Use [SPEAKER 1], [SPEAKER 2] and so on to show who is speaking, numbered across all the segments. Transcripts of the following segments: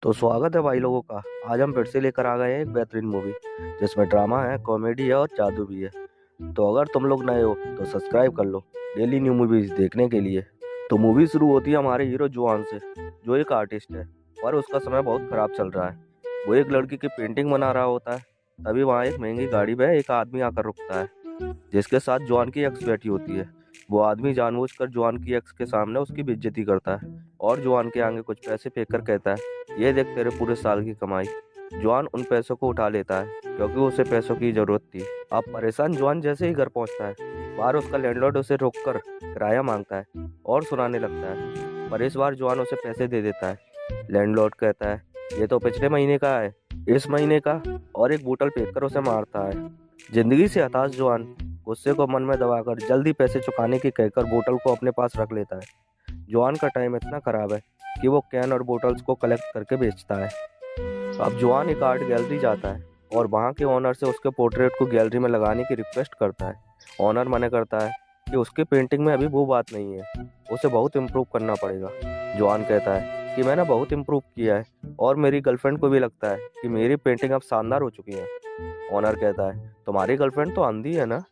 [SPEAKER 1] तो स्वागत है भाई लोगों का। आज हम फिर से लेकर आ गए हैं एक बेहतरीन मूवी जिसमें ड्रामा है, कॉमेडी है और जादू भी है। तो अगर तुम लोग नए हो तो सब्सक्राइब कर लो डेली न्यू मूवीज देखने के लिए। तो मूवी शुरू होती है हमारे हीरो जुआन से, जो एक आर्टिस्ट है पर उसका समय बहुत खराब चल रहा है। वो एक लड़की की पेंटिंग बना रहा होता है। तभी वहाँ एक महंगी गाड़ी में एक आदमी आकर रुकता है जिसके साथ जुआन की एक्स बैठी होती है। वो आदमी जानबूझकर जुआन की एक्स के सामने उसकी बेइज्जती करता है और जुआन के आगे कुछ पैसे फेंक कर कहता है, ये देख तेरे पूरे साल की कमाई। जॉन उन पैसों को उठा लेता है क्योंकि उसे पैसों की जरूरत थी। अब परेशान जॉन जैसे ही घर पहुंचता है, बाहर उसका लैंडलॉर्ड उसे रोककर किराया मांगता है और सुनाने लगता है। पर इस बार जॉन उसे पैसे दे देता है। लैंडलॉर्ड कहता है, ये तो पिछले महीने का है, इस महीने का, और एक बोतल फेंक कर उसे मारता है। जिंदगी से हताश जॉन गुस्से को मन में दबाकर जल्दी पैसे चुकाने की कहकर बोतल को अपने पास रख लेता है। जॉन का टाइम इतना खराब है कि वो कैन और बोतल्स को कलेक्ट करके बेचता है। अब जॉन एक आर्ट गैलरी जाता है और वहाँ के ओनर से उसके पोर्ट्रेट को गैलरी में लगाने की रिक्वेस्ट करता है। ओनर मना करता है कि उसकी पेंटिंग में अभी वो बात नहीं है, उसे बहुत इम्प्रूव करना पड़ेगा। जॉन कहता है कि मैंने बहुत इम्प्रूव किया है और मेरी गर्लफ्रेंड को भी लगता है कि मेरी पेंटिंग अब शानदार हो चुकी है। ओनर कहता है, तुम्हारी गर्लफ्रेंड तो अंधी है ना?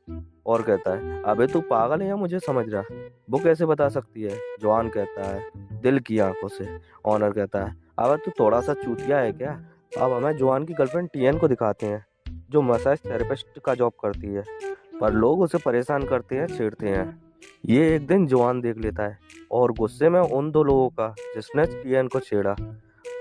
[SPEAKER 1] और कहता है, अबे तू पागल है या मुझे समझ रहा, वो कैसे बता सकती है? जॉन कहता है, दिल की आंखों से। ऑनर कहता है, अब तू थोड़ा सा चूतिया है क्या? अब हमें जॉन की गर्लफ्रेंड टीएन को दिखाते हैं जो मसाज थेरेपिस्ट का जॉब करती है, पर लोग उसे परेशान करते हैं, छेड़ते हैं। ये एक दिन जॉन देख लेता है और गुस्से में उन दो लोगों का जिसने टीएन को छेड़ा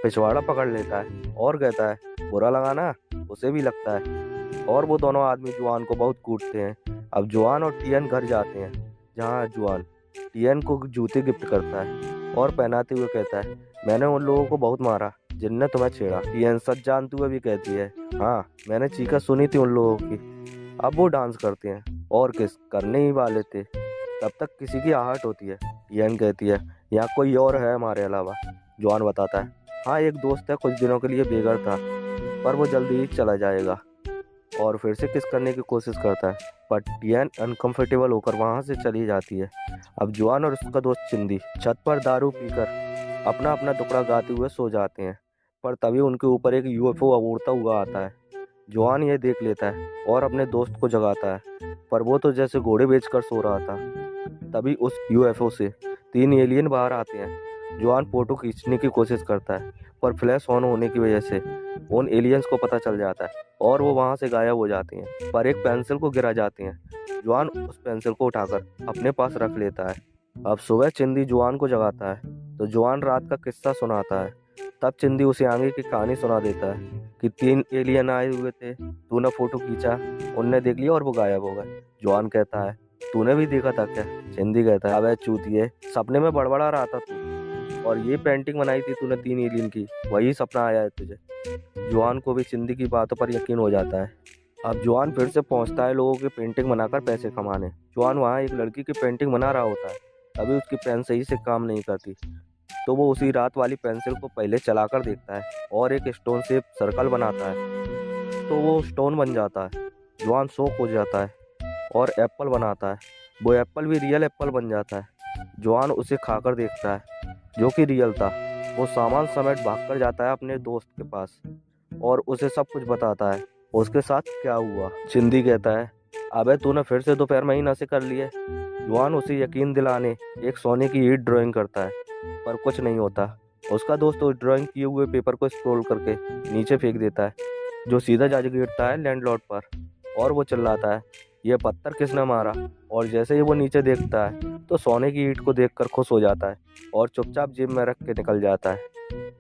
[SPEAKER 1] पिछवाड़ा पकड़ लेता है और कहता है, बुरा लगा ना? उसे भी लगता है और वो दोनों आदमी जॉन को बहुत कूटते हैं। अब जॉन और टीएन घर जाते हैं जहाँ जॉन टीएन को जूते गिफ्ट करता है और पहनाते हुए कहता है, मैंने उन लोगों को बहुत मारा जिनने तुम्हें छेड़ा। टीएन सच जानते हुए भी कहती है, हाँ मैंने चीखा सुनी थी उन लोगों की। अब वो डांस करते हैं और किस करने ही वाले थे, तब तक किसी की आहट होती है। टीएन कहती है, यहाँ कोई और है हमारे अलावा? जॉन बताता है, हाँ एक दोस्त है, कुछ दिनों के लिए बेघर था पर वो जल्दी ही चला जाएगा। और फिर से किस करने की कोशिश करता है पर टियान अनकंफर्टेबल होकर वहां से चली जाती है। अब जॉन और उसका दोस्त चिंदी छत पर दारू पीकर अपना अपना टुकड़ा गाते हुए सो जाते हैं, पर तभी उनके ऊपर एक यूएफओ उड़ता हुआ आता है। जॉन ये देख लेता है और अपने दोस्त को जगाता है, पर वो तो जैसे घोड़े बेचकर सो रहा था। तभी उस यूएफओ से 3 एलियन बाहर आते हैं। जॉन फोटो खींचने की कोशिश करता है पर फ्लैश ऑन होने की वजह से उन एलियंस को पता चल जाता है और वो वहां से गायब हो जाते हैं, पर एक पेंसिल को गिरा जाते हैं। जॉन उस पेंसिल को उठाकर अपने पास रख लेता है। अब सुबह चिंदी जॉन को जगाता है तो जॉन रात का किस्सा सुनाता है। तब चिंदी उसे आगे की कहानी सुना देता है कि 3 एलियन आए हुए थे, तूने फोटो खींचा, उनने देख लिया और वो गायब हो गए। जॉन कहता है, तूने भी देखा था क्या? चिंदी कहता है, अबे चूतिए, सपने में बड़बड़ा रहा था तू, और ये पेंटिंग बनाई थी तूने 3 एलियन की, वही सपना आया है तुझे। जॉन को भी चिंदी की बातों पर यकीन हो जाता है। अब जॉन फिर से पहुंचता है लोगों की पेंटिंग बनाकर पैसे कमाने। जॉन वहाँ एक लड़की की पेंटिंग बना रहा होता है, तभी उसकी पेन सही से काम नहीं करती, तो वो उसी रात वाली पेंसिल को पहले चलाकर देखता है और एक स्टोन से सर्कल बनाता है, तो वो स्टोन बन जाता है। जॉन शॉक हो जाता है और एप्पल बनाता है, वो एप्पल भी रियल एप्पल बन जाता है। जॉन उसे खाकर देखता है जो कि रियल था। वो सामान समेट भागकर जाता है अपने दोस्त के पास और उसे सब कुछ बताता है उसके साथ क्या हुआ। चिंदी कहता है, अबे तूने फिर से दोपहर में ही नशे कर लिए। जॉन उसे यकीन दिलाने एक सोने की ईंट ड्राइंग करता है पर कुछ नहीं होता। उसका दोस्त उस ड्राइंग किए हुए पेपर को स्क्रॉल करके नीचे फेंक देता है, जो सीधा जा गिरता है लैंडलॉर्ड पर, और वो चिल्लाता है, यह पत्थर किसने मारा? और जैसे ही वो नीचे देखता है तो सोने की ईंट को देखकर खुश हो जाता है और चुपचाप जेब में रख के निकल जाता है।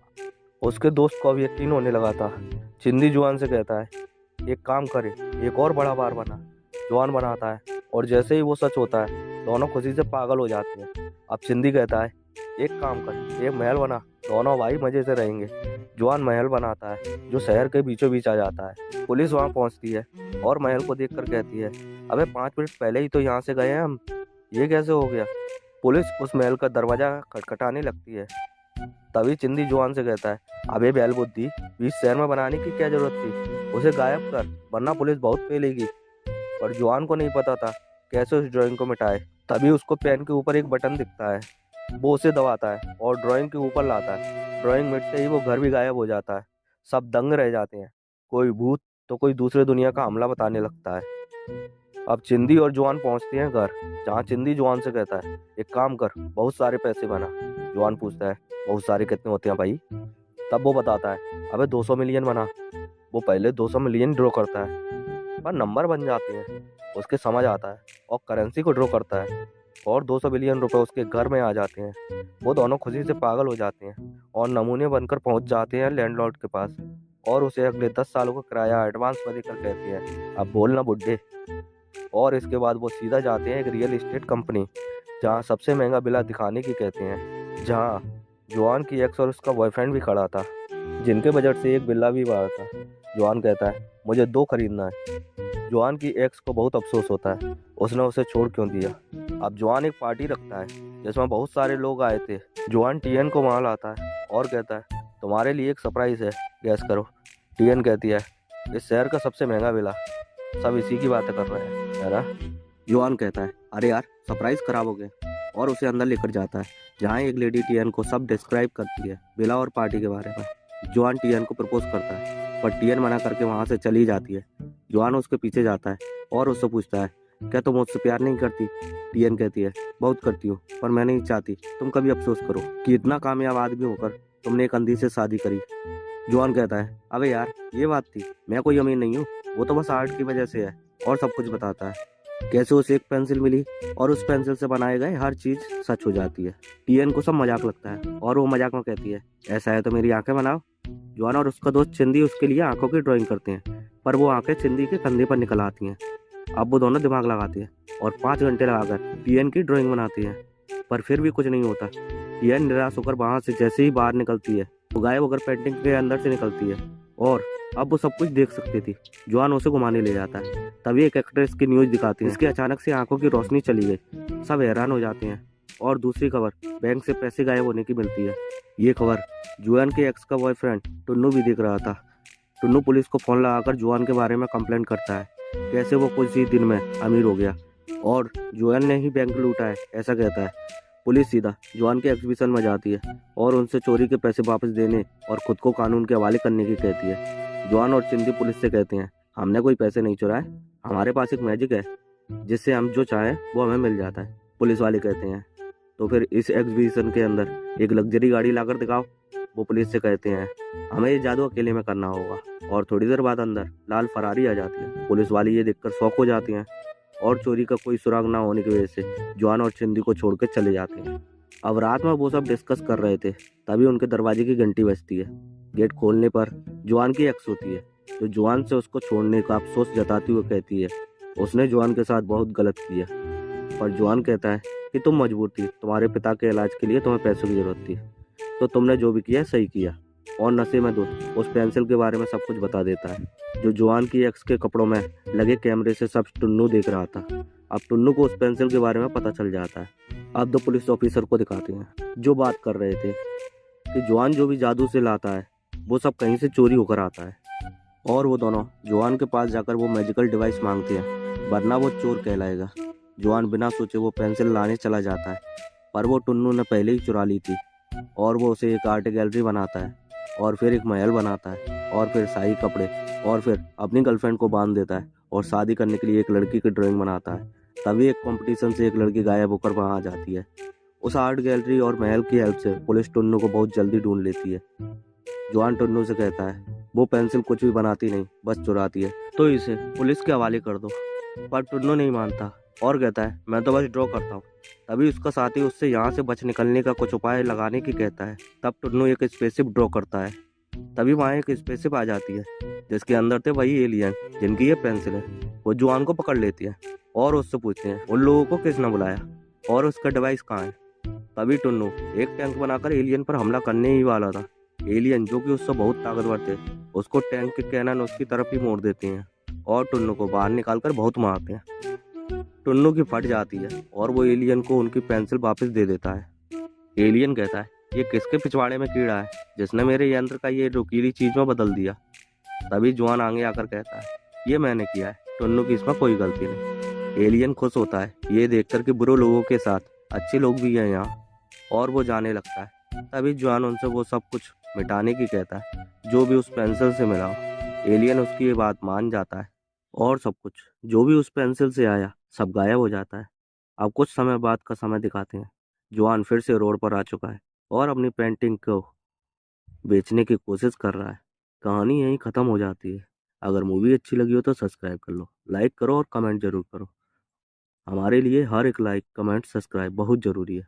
[SPEAKER 1] उसके दोस्त को अब यकीन होने लगा था। चिंदी जॉन से कहता है, एक काम करे, एक और बड़ा बार बना। जॉन बनाता है और जैसे ही वो सच होता है दोनों खुशी से पागल हो जाते हैं। अब चिंदी कहता है, एक काम कर, एक महल बना, दोनों भाई मजे से रहेंगे। जॉन महल बनाता है जो शहर के बीचों बीच आ जाता है। पुलिस वहां पहुंचती है और महल को देखकर कहती है, अबे 5 मिनट पहले ही तो यहाँ से गए हैं हम, ये कैसे हो गया? पुलिस उस महल का दरवाजा खटखटाने लगती है। तभी चिंदी जॉन से कहता है, अबे बैल बुद्धि, बीच शहर में बनाने की क्या जरूरत थी? उसे गायब कर, वरना पुलिस बहुत पेलेगी। पर जॉन को नहीं पता था कैसे उस ड्राइंग को मिटाए। तभी उसको पेन के ऊपर एक बटन दिखता है वो उसे दबाता है और ड्राइंग के ऊपर लाता है। ड्राइंग मिटते ही वो घर भी गायब हो जाता है। सब दंग रह जाते हैं। कोई भूत तो कोई दूसरे दुनिया का हमला बताने लगता है। अब चिंदी और जवान पहुंचते हैं घर, जहाँ चिंदी जवान से कहता है, एक काम कर, बहुत सारे पैसे बना। जवान पूछता है, बहुत सारे कितने होते हैं भाई? तब वो बताता है, अबे 200 मिलियन बना। वो पहले 200 मिलियन ड्रॉ करता है, पर नंबर बन जाते हैं। उसके समझ आता है और करेंसी को ड्रॉ करता है, और 200 बिलियन रुपए उसके घर में आ जाते हैं। वो दोनों खुशी से पागल हो जाते हैं और नमूने बनकर पहुंच जाते हैं लैंडलॉर्ड के पास, और उसे अगले 10 सालों का किराया एडवांस में देकर कहते हैं, अब बोलना बुड्ढे। और इसके बाद वो सीधा जाते हैं एक रियल एस्टेट कंपनी, जहाँ सबसे महंगा विला दिखाने की कहते हैं, जहाँ जॉन की एक्स और उसका बॉयफ्रेंड भी खड़ा था, जिनके बजट से एक विला भी बाहर था। जॉन कहता है, मुझे 2 खरीदना है। जॉन की एक्स को बहुत अफसोस होता है, उसने उसे छोड़ क्यों दिया। अब जॉन एक पार्टी रखता है जिसमें बहुत सारे लोग आए थे। जॉन टीएन को वहाँ लाता है और कहता है, तुम्हारे लिए एक सरप्राइज है, गैस करो। टीएन कहती है, इस शहर का सबसे महंगा विला, सब इसी की बातें कर रहे हैं, है ना। जॉन कहता है, अरे यार सरप्राइज खराब हो गया, और उसे अंदर लेकर जाता है, जहाँ एक लेडी टीएन को सब डिस्क्राइब करती है विला और पार्टी के बारे में। जॉन टीएन को प्रपोज करता है, पर टीएन मना करके वहाँ से चली जाती है। जॉन उसके पीछे जाता है और उससे पूछता है, क्या तुम मुझसे प्यार नहीं करती? टीएन कहती है, बहुत करती हूँ, पर मैं नहीं चाहती तुम कभी अफसोस करो कि इतना कामयाब आदमी होकर तुमने एक अंधी से शादी करी। जॉन कहता है, अबे यार ये बात थी, मैं कोई अमीर नहीं हूँ, वो तो बस आर्ट की वजह से है। और सब कुछ बताता है, कैसे उसे एक पेंसिल मिली और उस पेंसिल से बनाए गए हर चीज सच हो जाती है। टीएन को सब मजाक लगता है और वो मजाक में कहती है, ऐसा है तो मेरी आंखें बनाओ। जॉन और उसका दोस्त चिंदी उसके लिए आंखों की ड्राइंग करते हैं, पर वो आंखें चिंदी के कंधे पर निकल आती हैं। अब वो दोनों दिमाग लगाते हैं और 5 घंटे लगाकर टीएन की ड्राइंग बनाती हैं, पर फिर भी कुछ नहीं होता। टीएन निराश होकर वहां से जैसे ही बाहर निकलती है, वो गायब होकर पेंटिंग के अंदर से निकलती है, और अब वो सब कुछ देख सकती थी। जॉन उसे घुमाने ले जाता है, तभी एक एक्ट्रेस की न्यूज दिखाती है, इसके अचानक से आंखों की रोशनी चली गई। सब हैरान हो जाते हैं, और दूसरी खबर बैंक से पैसे गायब होने की मिलती है। ये खबर जॉन के एक्स का बॉयफ्रेंड टुन्नू भी देख रहा था। टुन्नू पुलिस को फोन लगाकर जॉन के बारे में कंप्लेंट करता है, कैसे वो कुछ ही दिन में अमीर हो गया और जॉन ने ही बैंक लूटा है, ऐसा कहता है। पुलिस सीधा जॉन के एग्जीबिशन में जाती है और उनसे चोरी के पैसे वापस देने और खुद को कानून के हवाले करने की कहती है। जॉन और चिंदी पुलिस से कहते हैं, हमने कोई पैसे नहीं चुराए, हमारे पास एक मैजिक है जिससे हम जो चाहें वो हमें मिल जाता है। पुलिस वाले कहते हैं, तो फिर इस एग्जीबिशन के अंदर एक लग्जरी गाड़ी लाकर दिखाओ। वो पुलिस से कहते हैं, हमें ये जादू अकेले में करना होगा। और थोड़ी देर बाद अंदर लाल फरारी आ जाती है। पुलिस वाले ये देखकर शॉक हो जाते हैं और चोरी का कोई सुराग ना होने की वजह से जॉन और चिंदी को छोड़कर चले जाते हैं। अब रात में वो सब डिस्कस कर रहे थे, तभी उनके दरवाजे की घंटी बजती है। गेट खोलने पर जॉन की एक्स होती है, जो जॉन से उसको छोड़ने का अफसोस जताती हुई कहती है, उसने जॉन के साथ बहुत गलत किया। पर जॉन कहता है कि तुम मजबूर थी, तुम्हारे पिता के इलाज के लिए तुम्हें पैसों की जरूरत थी, तो तुमने जो भी किया सही किया। और नशे में दोस्त उस पेंसिल के बारे में सब कुछ बता देता है, जो जॉन की एक्स के कपड़ों में लगे कैमरे से सब टुन्नू देख रहा था। अब टुन्नू को उस पेंसिल के बारे में पता चल जाता है। अब 2 पुलिस ऑफिसर को दिखाते हैं, जो बात कर रहे थे कि जॉन जो भी जादू से लाता है वो सब कहीं से चोरी होकर आता है। और वो दोनों जॉन के पास जाकर वो मैजिकल डिवाइस मांगते हैं, वरना वो चोर कहलाएगा। जॉन बिना सोचे वो पेंसिल लाने चला जाता है, पर वो टुन्नू ने पहले ही चुरा ली थी। और वो उसे एक आर्ट गैलरी बनाता है, और फिर एक महल बनाता है, और फिर शाही कपड़े, और फिर अपनी गर्लफ्रेंड को बांध देता है और शादी करने के लिए एक लड़की की ड्राइंग बनाता है। तभी एक कंपटीशन से एक लड़की गायब होकर वहाँ आ जाती है। उस आर्ट गैलरी और महल की हेल्प से पुलिस टुन्नू को बहुत जल्दी ढूंढ लेती है। जॉन टुन्नू से कहता है, वो पेंसिल कुछ भी बनाती नहीं, बस चुराती है, तो इसे पुलिस के हवाले कर दो। पर टुन्नू नहीं मानता और कहता है, मैं तो बस ड्रॉ करता हूँ। तभी उसका साथी उससे यहाँ से बच निकलने का कुछ उपाय लगाने की कहता है। तब टुन्नू एक स्पेसशिप ड्रॉ करता है, तभी वहाँ एक स्पेसशिप आ जाती है, जिसके अंदर थे वही एलियन जिनकी ये पेंसिल है। वो जॉन को पकड़ लेती है और उससे पूछते हैं, उन लोगों को किसने बुलाया और उसका डिवाइस कहाँ है। तभी टुन्नू एक टैंक बनाकर एलियन पर हमला करने ही वाला था। एलियन जो कि उससे बहुत ताकतवर थे, उसको टैंक के कैनन उसकी तरफ ही मोड़ देते हैं और टुन्नू को बाहर निकालकर बहुत मारते हैं। टुन्नू की फट जाती है और वो एलियन को उनकी पेंसिल वापस दे देता है। एलियन कहता है, ये किसके पिछवाड़े में कीड़ा है जिसने मेरे यंत्र का ये नुकीली चीज में बदल दिया। तभी जॉन आगे आकर कहता है, ये मैंने किया है, टुन्नू की इसमें कोई गलती नहीं। एलियन खुश होता है ये देखकर कि बुरे लोगों के साथ अच्छे लोग भी हैं यहाँ। और वो जाने लगता है। तभी जुआन उनसे वो सब कुछ मिटाने की कहता है जो भी उस पेंसिल से मिला हो। एलियन उसकी ये बात मान जाता है और सब कुछ जो भी उस पेंसिल से आया सब गायब हो जाता है। अब कुछ समय बाद का समय दिखाते हैं। जुआन फिर से रोड पर आ चुका है और अपनी पेंटिंग को बेचने की कोशिश कर रहा है। कहानी यहीं ख़त्म हो जाती है। अगर मूवी अच्छी लगी हो तो सब्सक्राइब कर लो, लाइक करो और कमेंट जरूर करो। हमारे लिए हर एक लाइक कमेंट सब्सक्राइब बहुत ज़रूरी है।